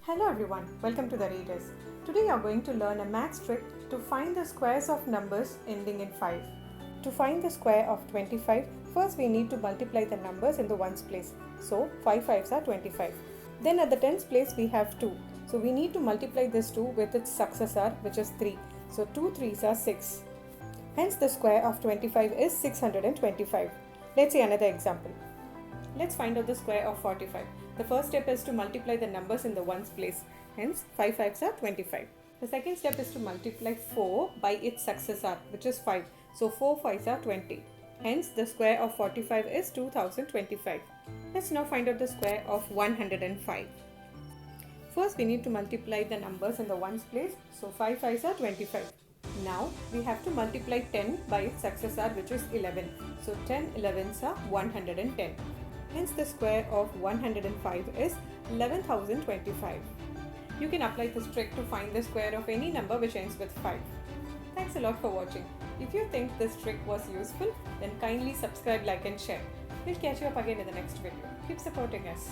Hello everyone, welcome to the Readers. Today you are going to learn a maths trick to find the squares of numbers ending in 5. To find the square of 25, first we need to multiply the numbers in the ones place. So 5 5s are 25. Then at the tens place we have 2. So we need to multiply this 2 with its successor, which is 3. So 2 3s are 6. Hence the square of 25 is 625. Let's see another example. Let's find out the square of 45. The first step is to multiply the numbers in the ones place. Hence 5 5s are 25. The second step is to multiply 4 by its successor, which is 5. So 4 5s are 20. Hence the square of 45 is 2025. Let's now find out the square of 105. First we need to multiply the numbers in the ones place. So 5 5s are 25. Now we have to multiply 10 by its successor, which is 11. So 10 11s are 110. Hence the square of 105 is 11,025. You can apply this trick to find the square of any number which ends with 5. Thanks a lot for watching. If you think this trick was useful, then kindly subscribe, like and share. We'll catch you up again in the next video. Keep supporting us.